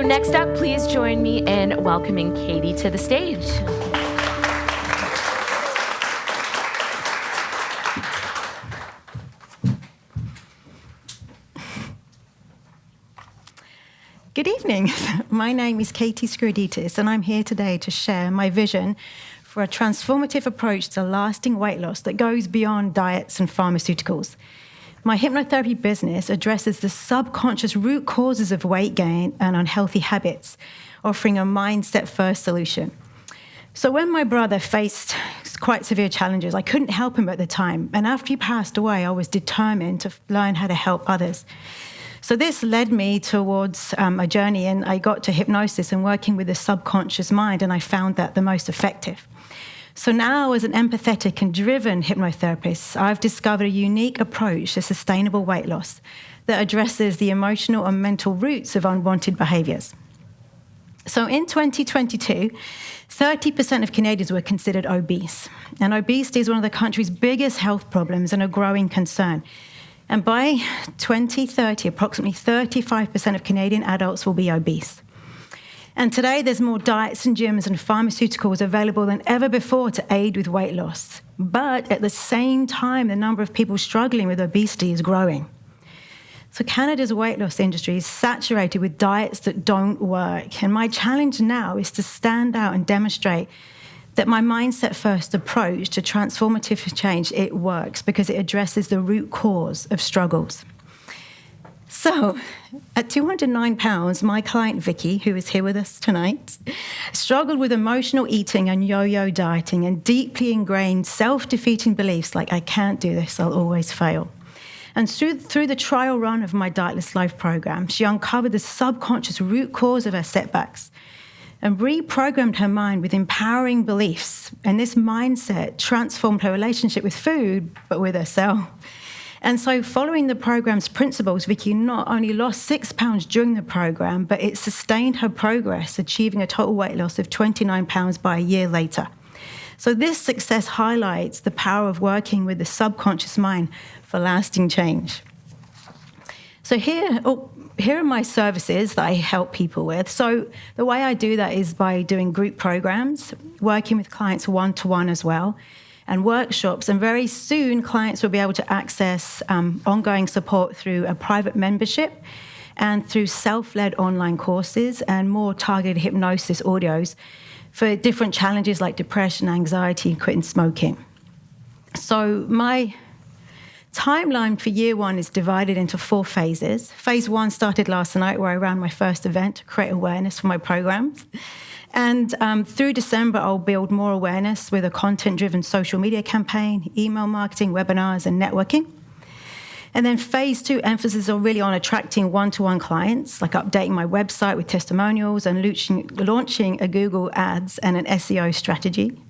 So next up, please join me in welcoming Katy to the stage. Good evening. My name is Katy Sgouraditis, and I'm here today to share my vision for a transformative approach to lasting weight loss that goes beyond diets and pharmaceuticals. My hypnotherapy business addresses the subconscious root causes of weight gain and unhealthy habits, offering a mindset-first solution. So when my brother faced quite severe challenges, I couldn't help him at the time. And after he passed away, I was determined to learn how to help others. So this led me towards a journey, and I got to hypnosis and working with the subconscious mind, and I found that the most effective. So now, as an empathetic and driven hypnotherapist, I've discovered a unique approach to sustainable weight loss that addresses the emotional and mental roots of unwanted behaviours. So in 2022, 30% of Canadians were considered obese, and obesity is one of the country's biggest health problems and a growing concern. And by 2030, approximately 35% of Canadian adults will be obese. And today, there's more diets and gyms and pharmaceuticals available than ever before to aid with weight loss. But at the same time, the number of people struggling with obesity is growing. So Canada's weight loss industry is saturated with diets that don't work. And my challenge now is to stand out and demonstrate that my mindset-first approach to transformative change, it works because it addresses the root cause of struggles. So, at 209 pounds, my client Vicky, who is here with us tonight, struggled with emotional eating and yo-yo dieting and deeply ingrained self-defeating beliefs like, I can't do this, I'll always fail. And through the trial run of my Dietless Life program, she uncovered the subconscious root cause of her setbacks and reprogrammed her mind with empowering beliefs. And this mindset transformed her relationship with food, but with herself. And so following the program's principles, Vicky not only lost 6 pounds during the program, but it sustained her progress, achieving a total weight loss of 29 pounds by a year later. So this success highlights the power of working with the subconscious mind for lasting change. So here are my services that I help people with. So the way I do that is by doing group programs, working with clients one-to-one as well, and workshops. And very soon, clients will be able to access ongoing support through a private membership and through self-led online courses and more targeted hypnosis audios for different challenges like depression, anxiety, and quitting smoking. So my timeline for year one is divided into 4 phases. Phase 1 started last night, where I ran my first event to create awareness for my programs. And through December, I'll build more awareness with a content-driven social media campaign, email marketing, webinars, and networking. And then phase 2 emphasis are really on attracting one-to-one clients, like updating my website with testimonials and launching a Google Ads and an SEO strategy.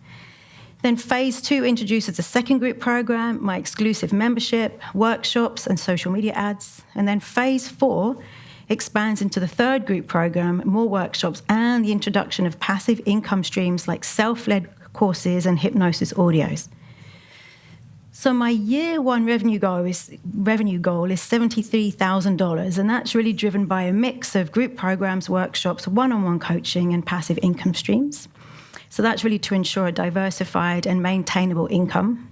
Then phase 2 introduces a second group program, my exclusive membership, workshops, and social media ads. And then phase 4 expands into the third group program, more workshops, and the introduction of passive income streams like self-led courses and hypnosis audios. So my year one revenue goal is $73,000, and that's really driven by a mix of group programs, workshops, one-on-one coaching, and passive income streams. So that's really to ensure a diversified and maintainable income.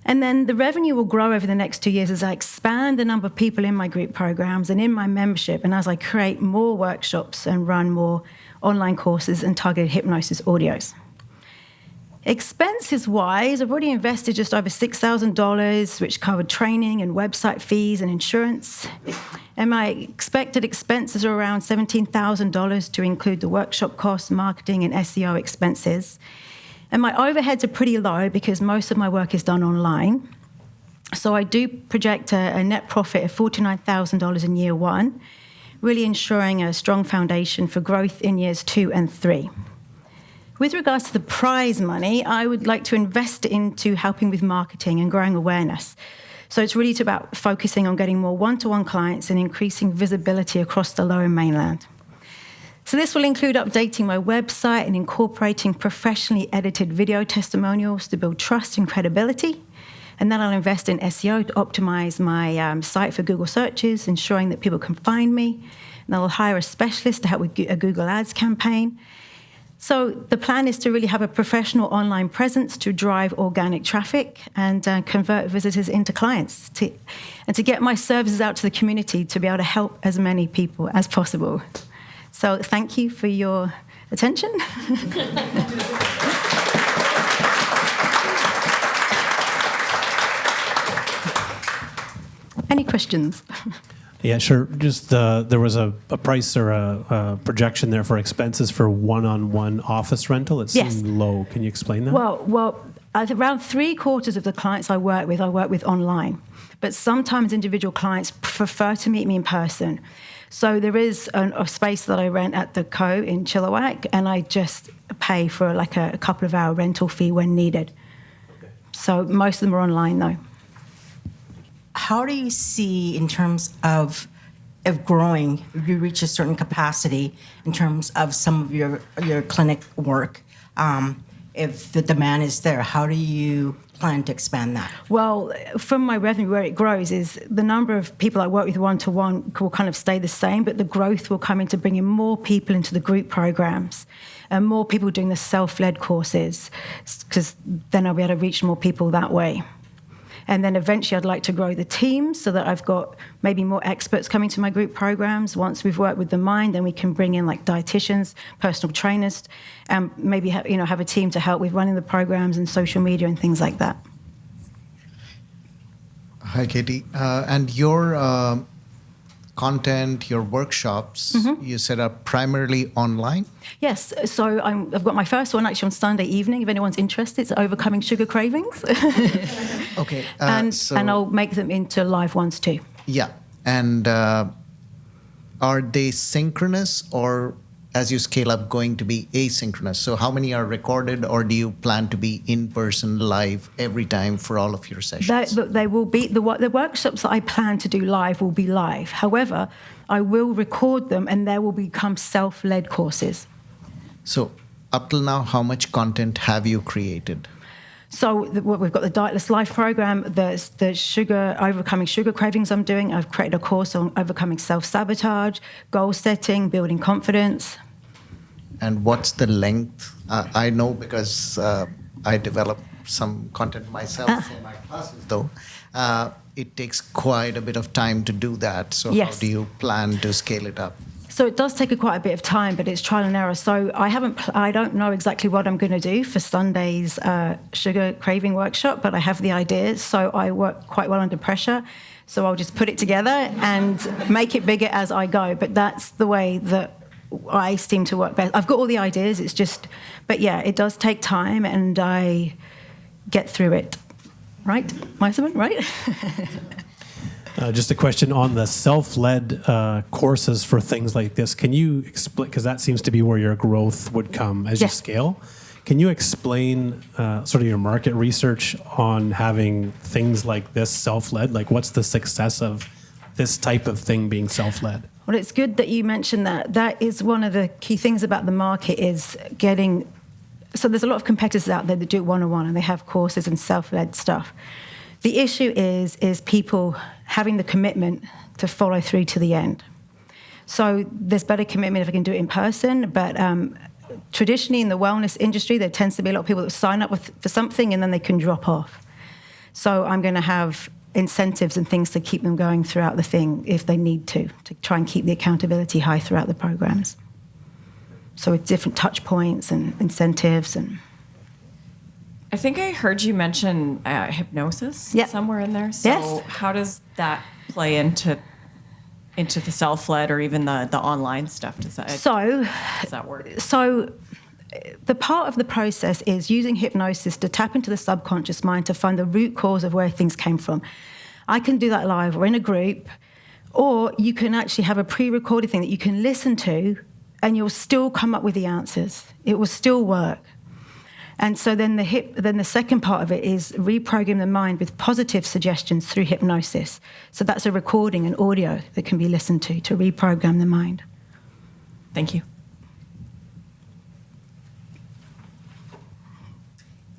And then the revenue will grow over the next 2 years as I expand the number of people in my group programs and in my membership, and as I create more workshops and run more online courses and targeted hypnosis audios. Expenses-wise, I've already invested just over $6,000, which covered training and website fees and insurance. And my expected expenses are around $17,000 to include the workshop costs, marketing, and SEO expenses. And my overheads are pretty low because most of my work is done online. So I do project a net profit of $49,000 in year one, really ensuring a strong foundation for growth in years 2 and 3. With regards to the prize money, I would like to invest it into helping with marketing and growing awareness. So it's really about focusing on getting more one-to-one clients and increasing visibility across the Lower Mainland. So this will include updating my website and incorporating professionally edited video testimonials to build trust and credibility. And then I'll invest in SEO to optimize my site for Google searches, ensuring that people can find me. And they'll hire a specialist to help with a Google Ads campaign. So the plan is to really have a professional online presence to drive organic traffic and convert visitors into clients, and to get my services out to the community to be able to help as many people as possible. So thank you for your attention. Any questions? Yeah, sure. Just there was a price or a projection there for expenses for one-on-one office rental. It seemed low. Can you explain that? Well, around 3/4 of the clients I work with online. But sometimes individual clients prefer to meet me in person. So there is a space that I rent at the Co in Chilliwack, and I just pay for like a couple of hour rental fee when needed. Okay. So most of them are online though. How do you see, in terms of growing, if you reach a certain capacity in terms of some of your clinic work, if the demand is there, how do you plan to expand that? Well, from my revenue, where it grows is the number of people I work with one-to-one will kind of stay the same, but the growth will come into bringing more people into the group programs and more people doing the self-led courses, because then I'll be able to reach more people that way. And then eventually I'd like to grow the team so that I've got maybe more experts coming to my group programs. Once we've worked with the mind, then we can bring in like dietitians, personal trainers, and maybe have a team to help with running the programs and social media and things like that. Hi, Katy. And your content, your workshops, you set up primarily online? Yes. So I've got my first one actually on Sunday evening. If anyone's interested, it's Overcoming Sugar Cravings. Okay. And I'll make them into live ones too. Yeah. And are they synchronous, or as you scale up going to be asynchronous? So how many are recorded, or do you plan to be in person live every time for all of your sessions? They will be, the workshops that I plan to do live will be live. However, I will record them and they will become self-led courses. So up till now, how much content have you created? So we've got the Dietless Life program, there's the Overcoming Sugar Cravings I'm doing. I've created a course on overcoming self-sabotage, goal setting, building confidence. And what's the length? I know because I develop some content myself for my classes, though. It takes quite a bit of time to do that. So yes. How do you plan to scale it up? So it does take quite a bit of time, but it's trial and error. So I don't know exactly what I'm going to do for Sunday's sugar craving workshop, but I have the ideas. So I work quite well under pressure. So I'll just put it together and make it bigger as I go. But that's the way that I seem to work best. I've got all the ideas. It's just, but yeah, it does take time, and I get through it. Right, my husband, right? Just a question on the self-led courses for things like this. Can you explain, because that seems to be where your growth would come as you scale. Can you explain sort of your market research on having things like this self-led? Like, what's the success of this type of thing being self-led? Well, it's good that you mentioned that. That is one of the key things about the market is getting... So there's a lot of competitors out there that do it one-on-one, and they have courses and self-led stuff. The issue is people having the commitment to follow through to the end. So there's better commitment if I can do it in person, but traditionally in the wellness industry, there tends to be a lot of people that sign up for something and then they can drop off. So I'm going to have incentives and things to keep them going throughout the thing if they need to try and keep the accountability high throughout the programs. So with different touch points and incentives and... I think I heard you mention hypnosis somewhere in there. So how does that play into the self-led or even the online stuff? Does that work? So the part of the process is using hypnosis to tap into the subconscious mind to find the root cause of where things came from. I can do that live or in a group, or you can actually have a pre-recorded thing that you can listen to and you'll still come up with the answers. It will still work. And so then the second part of it is reprogram the mind with positive suggestions through hypnosis. So that's a recording, an audio that can be listened to reprogram the mind. Thank you.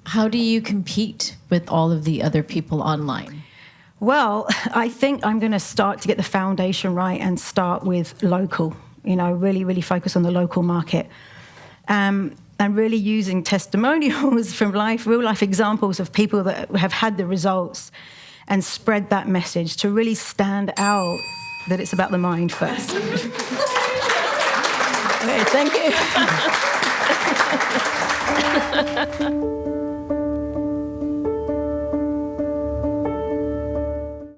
How do you compete with all of the other people online? Well, I think I'm going to start to get the foundation right and start with local, really, really focus on the local market. And really using testimonials from real life examples of people that have had the results and spread that message to really stand out that it's about the mind first. Okay, thank you.